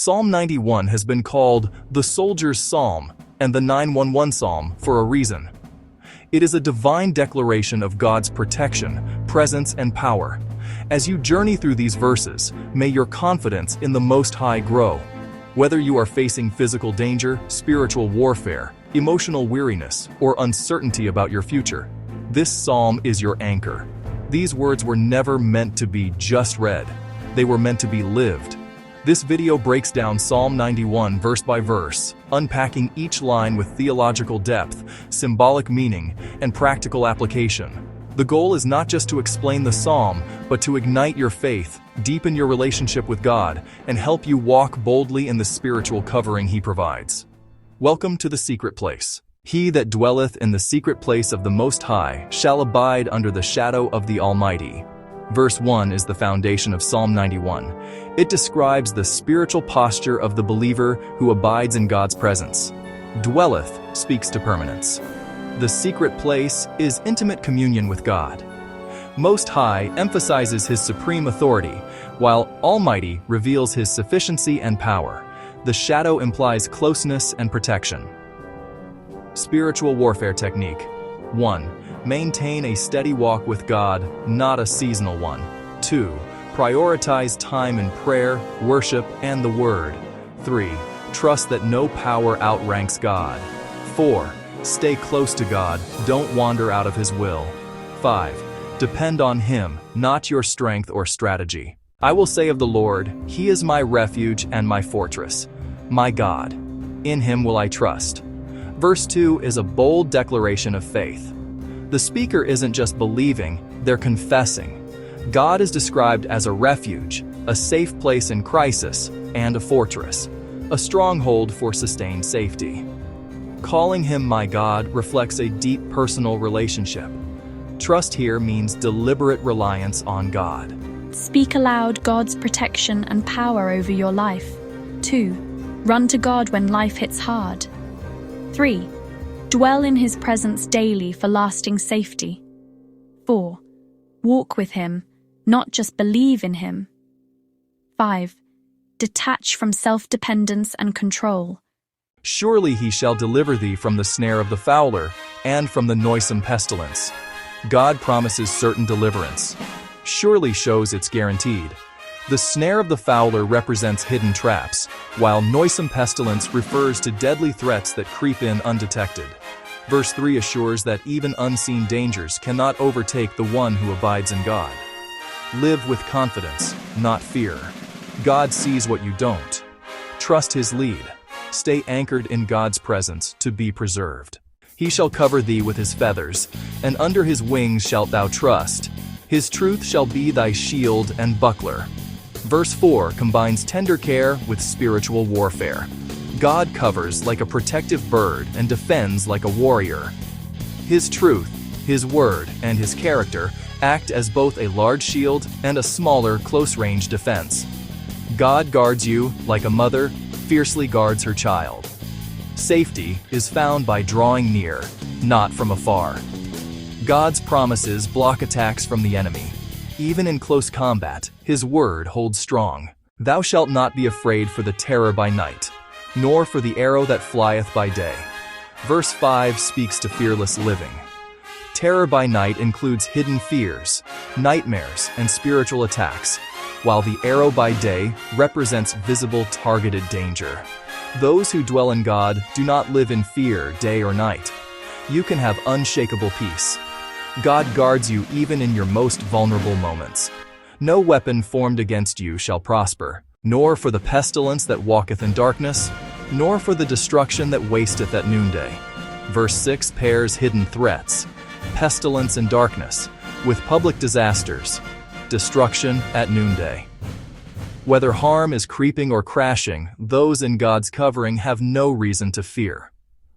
Psalm 91 has been called the soldier's psalm and the 911 psalm for a reason. It is a divine declaration of God's protection, presence, and power. As you journey through these verses, may your confidence in the Most High grow. Whether you are facing physical danger, spiritual warfare, emotional weariness, or uncertainty about your future, this psalm is your anchor. These words were never meant to be just read. They were meant to be lived. This video breaks down Psalm 91 verse by verse, unpacking each line with theological depth, symbolic meaning, and practical application. The goal is not just to explain the psalm, but to ignite your faith, deepen your relationship with God, and help you walk boldly in the spiritual covering He provides. Welcome to the secret place. He that dwelleth in the secret place of the Most High shall abide under the shadow of the Almighty. Verse 1 is the foundation of Psalm 91. It describes the spiritual posture of the believer who abides in God's presence. Dwelleth speaks to permanence. The secret place is intimate communion with God. Most High emphasizes His supreme authority, while Almighty reveals His sufficiency and power. The shadow implies closeness and protection. Spiritual warfare technique. 1. Maintain a steady walk with God, not a seasonal one. 2. Prioritize time in prayer, worship, and the Word. 3. Trust that no power outranks God. 4. Stay close to God, don't wander out of His will. 5. Depend on Him, not your strength or strategy. I will say of the Lord, He is my refuge and my fortress, my God. In Him will I trust. Verse 2 is a bold declaration of faith. The speaker isn't just believing, they're confessing. God is described as a refuge, a safe place in crisis, and a fortress, a stronghold for sustained safety. Calling Him my God reflects a deep personal relationship. Trust here means deliberate reliance on God. Speak aloud God's protection and power over your life. 2. Run to God when life hits hard. 3. Dwell in His presence daily for lasting safety. 4. Walk with Him, not just believe in Him. 5. Detach from self-dependence and control. Surely He shall deliver thee from the snare of the fowler, and from the noisome pestilence. God promises certain deliverance. Surely shows it's guaranteed. The snare of the fowler represents hidden traps, while noisome pestilence refers to deadly threats that creep in undetected. Verse 3 assures that even unseen dangers cannot overtake the one who abides in God. Live with confidence, not fear. God sees what you don't. Trust His lead. Stay anchored in God's presence to be preserved. He shall cover thee with His feathers, and under His wings shalt thou trust. His truth shall be thy shield and buckler. Verse 4 combines tender care with spiritual warfare. God covers like a protective bird and defends like a warrior. His truth, His word, and His character act as both a large shield and a smaller, close-range defense. God guards you like a mother fiercely guards her child. Safety is found by drawing near, not from afar. God's promises block attacks from the enemy. Even in close combat, His word holds strong. Thou shalt not be afraid for the terror by night, nor for the arrow that flieth by day. Verse 5 speaks to fearless living. Terror by night includes hidden fears, nightmares, and spiritual attacks, while the arrow by day represents visible, targeted danger. Those who dwell in God do not live in fear day or night. You can have unshakable peace. God guards you even in your most vulnerable moments. No weapon formed against you shall prosper, nor for the pestilence that walketh in darkness, nor for the destruction that wasteth at noonday. Verse 6 pairs hidden threats, pestilence and darkness, with public disasters, destruction at noonday. Whether harm is creeping or crashing, those in God's covering have no reason to fear.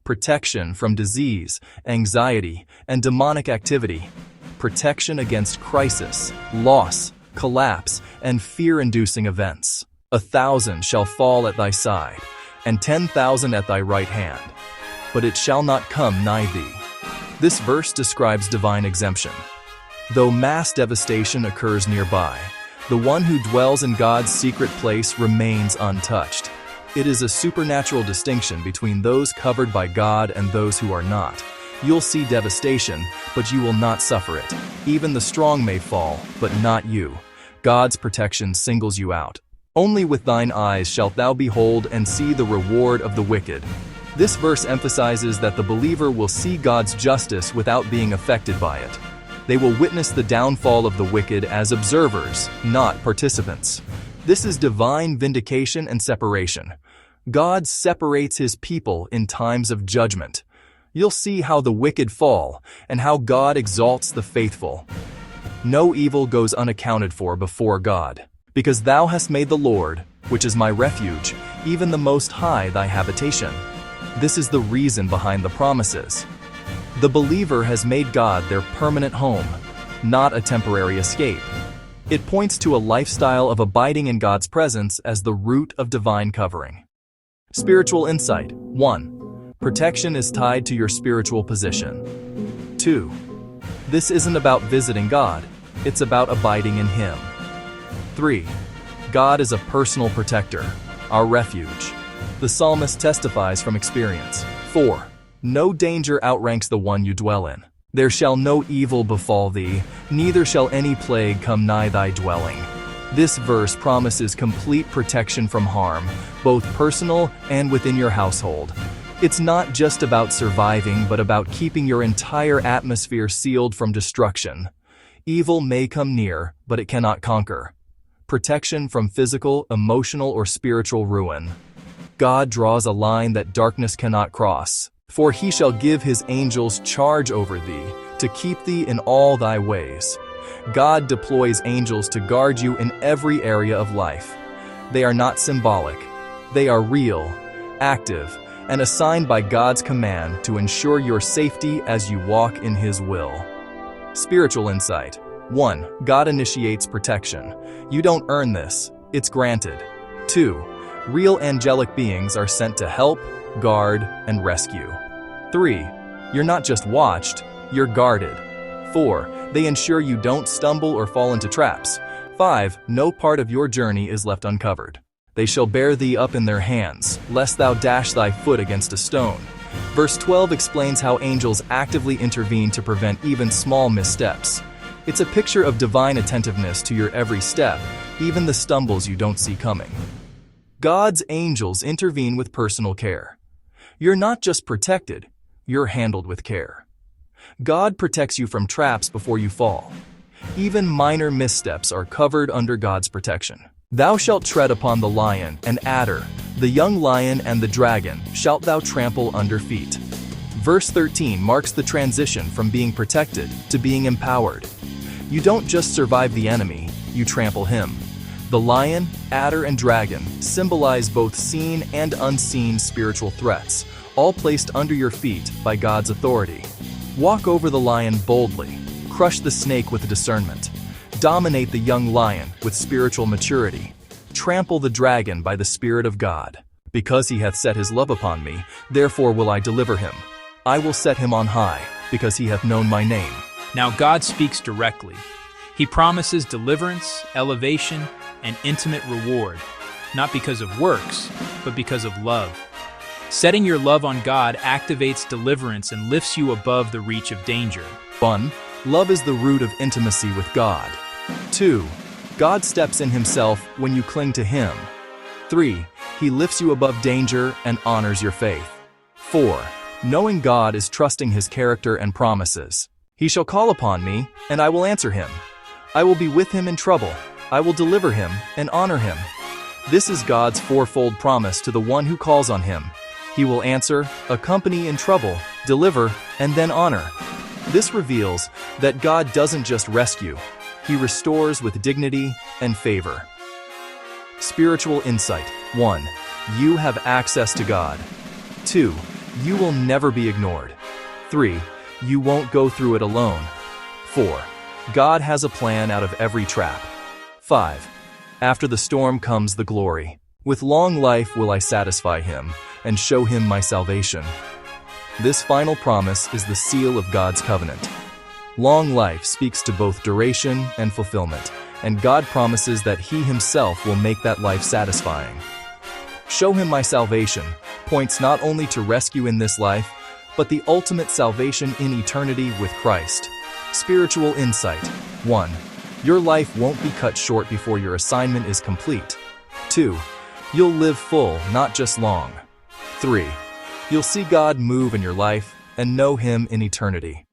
Protection from disease, anxiety, and demonic activity. Protection against crisis, loss, collapse, and fear-inducing events. 1,000 shall fall at thy side, and 10,000 at thy right hand, but it shall not come nigh thee. This verse describes divine exemption. Though mass devastation occurs nearby, the one who dwells in God's secret place remains untouched. It is a supernatural distinction between those covered by God and those who are not. You'll see devastation, but you will not suffer it. Even the strong may fall, but not you. God's protection singles you out. Only with thine eyes shalt thou behold and see the reward of the wicked. This verse emphasizes that the believer will see God's justice without being affected by it. They will witness the downfall of the wicked as observers, not participants. This is divine vindication and separation. God separates his people in times of judgment. You'll see how the wicked fall and how God exalts the faithful. No evil goes unaccounted for before God. Because thou hast made the Lord, which is my refuge, even the Most High thy habitation. This is the reason behind the promises. The believer has made God their permanent home, not a temporary escape. It points to a lifestyle of abiding in God's presence as the root of divine covering. Spiritual insight. 1. Protection is tied to your spiritual position. 2. This isn't about visiting God, it's about abiding in Him. 3. God is a personal protector, our refuge. The psalmist testifies from experience. 4. No danger outranks the one you dwell in. There shall no evil befall thee, neither shall any plague come nigh thy dwelling. This verse promises complete protection from harm, both personal and within your household. It's not just about surviving, but about keeping your entire atmosphere sealed from destruction. Evil may come near, but it cannot conquer. Protection from physical, emotional, or spiritual ruin. God draws a line that darkness cannot cross. For he shall give his angels charge over thee, to keep thee in all thy ways. God deploys angels to guard you in every area of life. They are not symbolic. They are real, active, and assigned by God's command to ensure your safety as you walk in his will. Spiritual insight. 1. God initiates protection. You don't earn this, it's granted. 2. Real angelic beings are sent to help, guard, and rescue. 3. You're not just watched, you're guarded. 4. They ensure you don't stumble or fall into traps. 5. No part of your journey is left uncovered. They shall bear thee up in their hands, lest thou dash thy foot against a stone. Verse 12 explains how angels actively intervene to prevent even small missteps. It's a picture of divine attentiveness to your every step, even the stumbles you don't see coming. God's angels intervene with personal care. You're not just protected, you're handled with care. God protects you from traps before you fall. Even minor missteps are covered under God's protection. Thou shalt tread upon the lion and adder, the young lion and the dragon shalt thou trample under feet. Verse 13 marks the transition from being protected to being empowered. You don't just survive the enemy, you trample him. The lion, adder, and dragon symbolize both seen and unseen spiritual threats, all placed under your feet by God's authority. Walk over the lion boldly, crush the snake with discernment, dominate the young lion with spiritual maturity, trample the dragon by the Spirit of God. Because he hath set his love upon me, therefore will I deliver him. I will set him on high, because he hath known my name. Now God speaks directly. He promises deliverance, elevation, and intimate reward, not because of works, but because of love. Setting your love on God activates deliverance and lifts you above the reach of danger. 1. Love is the root of intimacy with God. 2. God steps in himself when you cling to him. 3. He lifts you above danger and honors your faith. 4. Knowing God is trusting his character and promises. He shall call upon me, and I will answer him. I will be with him in trouble. I will deliver him and honor him. This is God's fourfold promise to the one who calls on him. He will answer, accompany in trouble, deliver, and then honor. This reveals that God doesn't just rescue, he restores with dignity and favor. Spiritual insight. 1. You have access to God. 2. You will never be ignored. 3. You won't go through it alone. 4. God has a plan out of every trap. 5. After the storm comes the glory. With long life will I satisfy him, and show him my salvation. This final promise is the seal of God's covenant. Long life speaks to both duration and fulfillment, and God promises that he himself will make that life satisfying. Show him my salvation points not only to rescue in this life, but the ultimate salvation in eternity with Christ. Spiritual insight. 1. Your life won't be cut short before your assignment is complete. 2. You'll live full, not just long. 3. You'll see God move in your life and know Him in eternity.